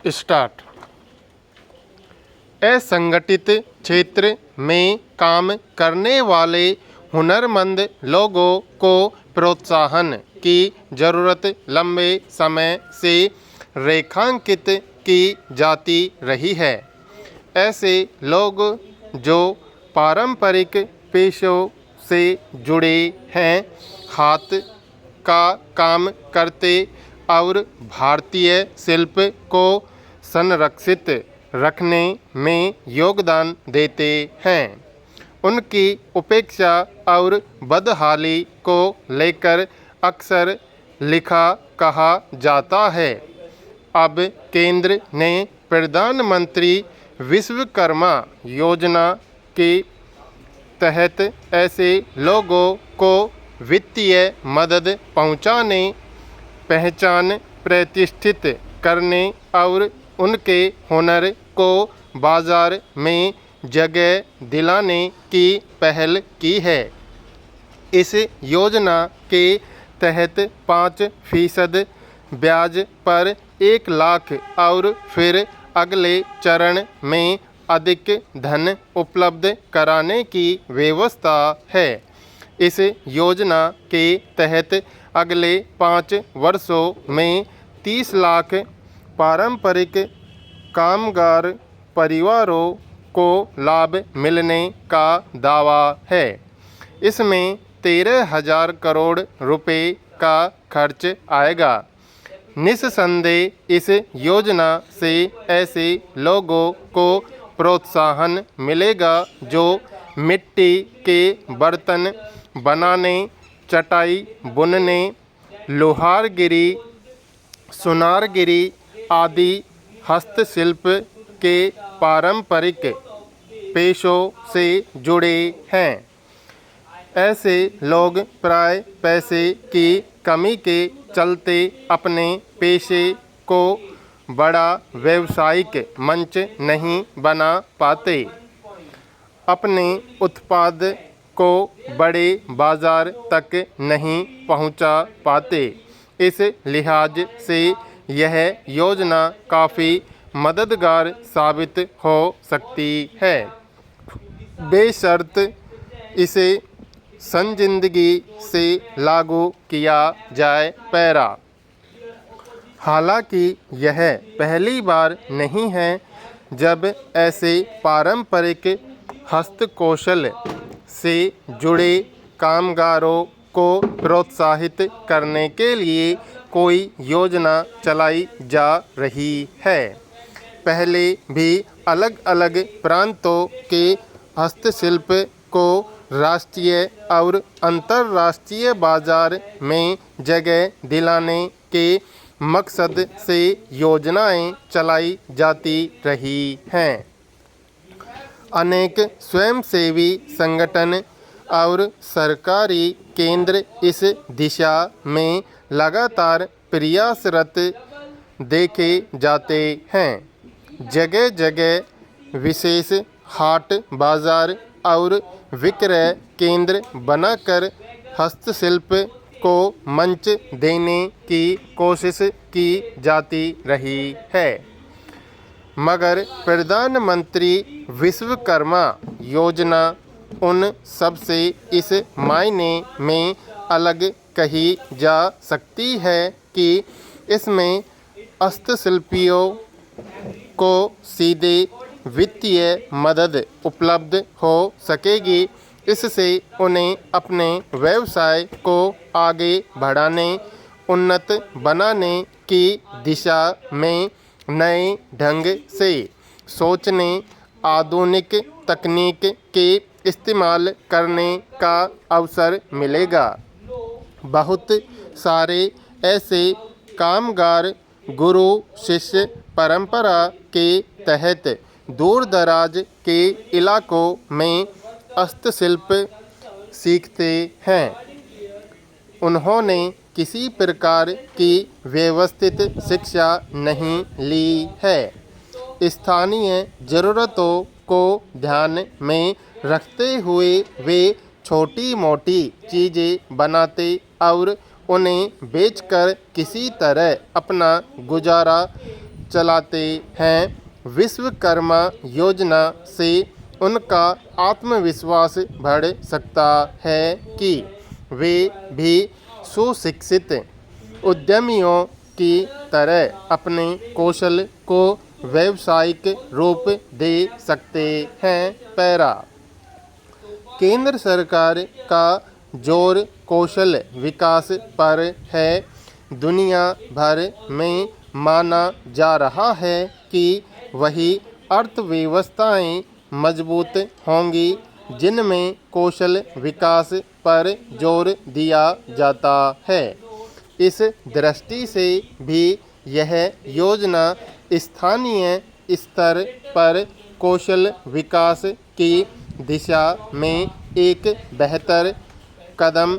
Start. असंगठित क्षेत्र में काम करने वाले हुनरमंद लोगों को प्रोत्साहन की ज़रूरत लंबे समय से रेखांकित की जाती रही है। ऐसे लोग जो पारंपरिक पेशों से जुड़े हैं, हाथ का काम करते और भारतीय शिल्प को संरक्षित रखने में योगदान देते हैं, उनकी उपेक्षा और बदहाली को लेकर अक्सर लिखा कहा जाता है। अब केंद्र ने प्रधानमंत्री विश्वकर्मा योजना के तहत ऐसे लोगों को वित्तीय मदद पहुंचाने, पहचान प्रतिष्ठित करने और उनके हुनर को बाजार में जगह दिलाने की पहल की है। इस योजना के तहत 5% ब्याज पर 1 लाख और फिर अगले चरण में अधिक धन उपलब्ध कराने की व्यवस्था है। इस योजना के तहत अगले 5 वर्षों में 30 लाख पारंपरिक कामगार परिवारों को लाभ मिलने का दावा है। इसमें 13,000 करोड़ रुपए का खर्च आएगा। निस्संदेह इस योजना से ऐसे लोगों को प्रोत्साहन मिलेगा जो मिट्टी के बर्तन बनाने, चटाई बुनने, लोहारगिरी, सुनारगिरी आदि हस्तशिल्प के पारंपरिक पेशों से जुड़े हैं। ऐसे लोग प्राय पैसे की कमी के चलते अपने पेशे को बड़ा व्यावसायिक मंच नहीं बना पाते, अपने उत्पाद को बड़े बाजार तक नहीं पहुंचा पाते। इस लिहाज से यह योजना काफ़ी मददगार साबित हो सकती है, बेशर्त इसे संजीदगी से लागू किया जाए। पैरा। हालांकि यह पहली बार नहीं है जब ऐसे पारंपरिक हस्तकौशल से जुड़े कामगारों को प्रोत्साहित करने के लिए कोई योजना चलाई जा रही है। पहले भी अलग अलग प्रांतों के हस्तशिल्प को राष्ट्रीय और अंतर्राष्ट्रीय बाजार में जगह दिलाने के मकसद से योजनाएं चलाई जाती रही हैं। अनेक स्वयंसेवी संगठन और सरकारी केंद्र इस दिशा में लगातार प्रयासरत देखे जाते हैं। जगह जगह विशेष हाट बाजार और विक्रय केंद्र बनाकर हस्तशिल्प को मंच देने की कोशिश की जाती रही है, मगर प्रधानमंत्री विश्वकर्मा योजना उन सबसे इस मायने में अलग कही जा सकती है कि इसमें हस्तशिल्पियों को सीधे वित्तीय मदद उपलब्ध हो सकेगी। इससे उन्हें अपने व्यवसाय को आगे बढ़ाने, उन्नत बनाने की दिशा में नए ढंग से सोचने, आधुनिक तकनीक के इस्तेमाल करने का अवसर मिलेगा। बहुत सारे ऐसे कामगार गुरु शिष्य परंपरा के तहत दूर दराज के इलाकों में हस्तशिल्प सीखते हैं। उन्होंने किसी प्रकार की व्यवस्थित शिक्षा नहीं ली है। स्थानीय ज़रूरतों को ध्यान में रखते हुए वे छोटी मोटी चीज़ें बनाते और उन्हें बेचकर किसी तरह अपना गुजारा चलाते हैं। विश्वकर्मा योजना से उनका आत्मविश्वास बढ़ सकता है कि वे भी सुशिक्षित उद्यमियों की तरह अपने कौशल को व्यावसायिक रूप दे सकते हैं। पैरा केंद्र सरकार का जोर कौशल विकास पर है। दुनिया भर में माना जा रहा है कि वही अर्थव्यवस्थाएं मजबूत होंगी जिनमें कौशल विकास पर जोर दिया जाता है। इस दृष्टि से भी यह योजना स्थानीय स्तर पर कौशल विकास की दिशा में एक बेहतर कदम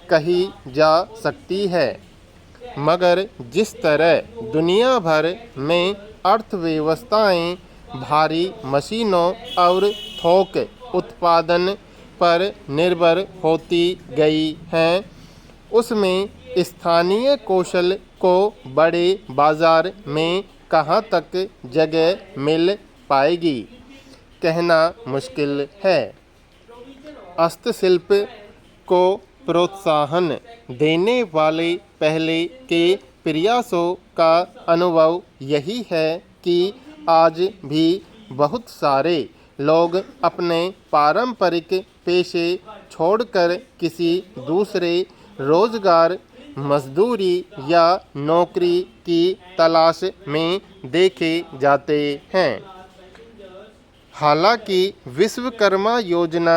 कही जा सकती है। मगर जिस तरह दुनिया भर में अर्थव्यवस्थाएं भारी मशीनों और थोक उत्पादन पर निर्भर होती गई हैं, उसमें स्थानीय कौशल को बड़े बाजार में कहाँ तक जगह मिल पाएगी, कहना मुश्किल है। हस्तशिल्प को प्रोत्साहन देने वाले पहले के प्रयासों का अनुभव यही है कि आज भी बहुत सारे लोग अपने पारंपरिक पेशे छोड़कर किसी दूसरे रोजगार, मजदूरी या नौकरी की तलाश में देखे जाते हैं। हालांकि विश्वकर्मा योजना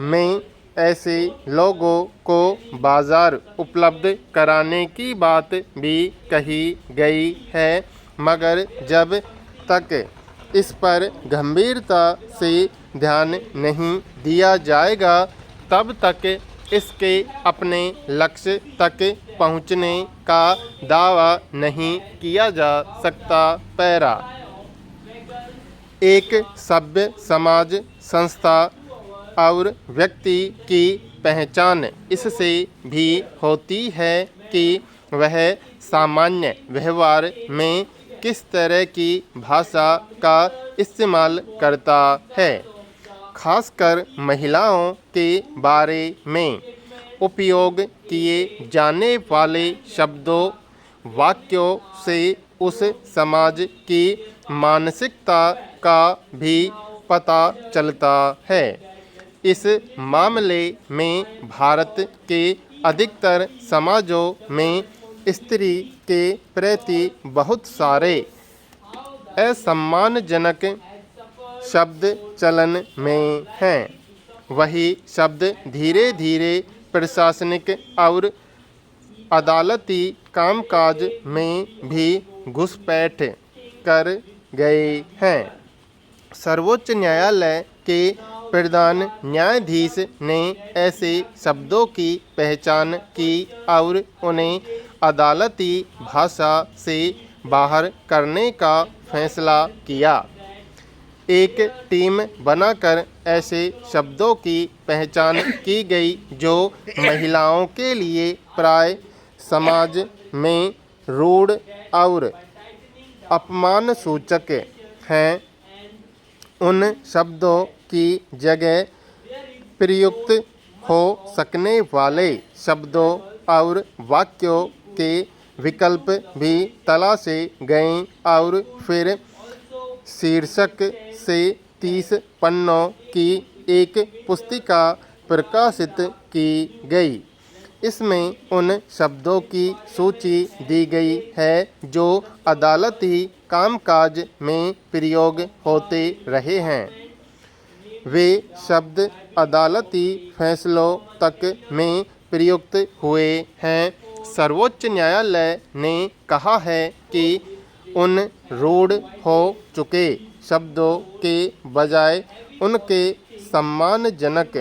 में ऐसे लोगों को बाजार उपलब्ध कराने की बात भी कही गई है, मगर जब तक इस पर गंभीरता से ध्यान नहीं दिया जाएगा तब तक इसके अपने लक्ष्य तक पहुंचने का दावा नहीं किया जा सकता। पैरा एक सभ्य समाज, संस्था और व्यक्ति की पहचान इससे भी होती है कि वह सामान्य व्यवहार में किस तरह की भाषा का इस्तेमाल करता है। खासकर महिलाओं के बारे में उपयोग किए जाने वाले शब्दों, वाक्यों से उस समाज की मानसिकता का भी पता चलता है। इस मामले में भारत के अधिकतर समाजों में स्त्री के प्रति बहुत सारे असम्मानजनक शब्द चलन में हैं। वही शब्द धीरे धीरे प्रशासनिक और अदालती कामकाज में भी घुसपैठ कर गए हैं। सर्वोच्च न्यायालय के प्रधान न्यायाधीश ने ऐसे शब्दों की पहचान की और उन्हें अदालती भाषा से बाहर करने का फैसला किया। एक टीम बनाकर ऐसे शब्दों की पहचान की गई जो महिलाओं के लिए प्राय समाज में रूढ़ और अपमानसूचक हैं। उन शब्दों की जगह प्रयुक्त हो सकने वाले शब्दों और वाक्यों के विकल्प भी तलाशे गए और फिर शीर्षक से 30 पन्नों की एक पुस्तिका प्रकाशित की गई। इसमें उन शब्दों की सूची दी गई है जो अदालती कामकाज में प्रयोग होते रहे हैं। वे शब्द अदालती फैसलों तक में प्रयुक्त हुए हैं। सर्वोच्च न्यायालय ने कहा है कि उन रूढ़ हो चुके शब्दों के बजाय उनके सम्मानजनक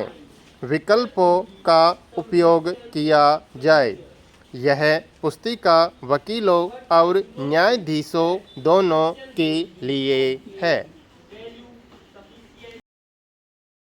विकल्पों का उपयोग किया जाए। यह पुस्तिका वकीलों और न्यायाधीशों दोनों के लिए है।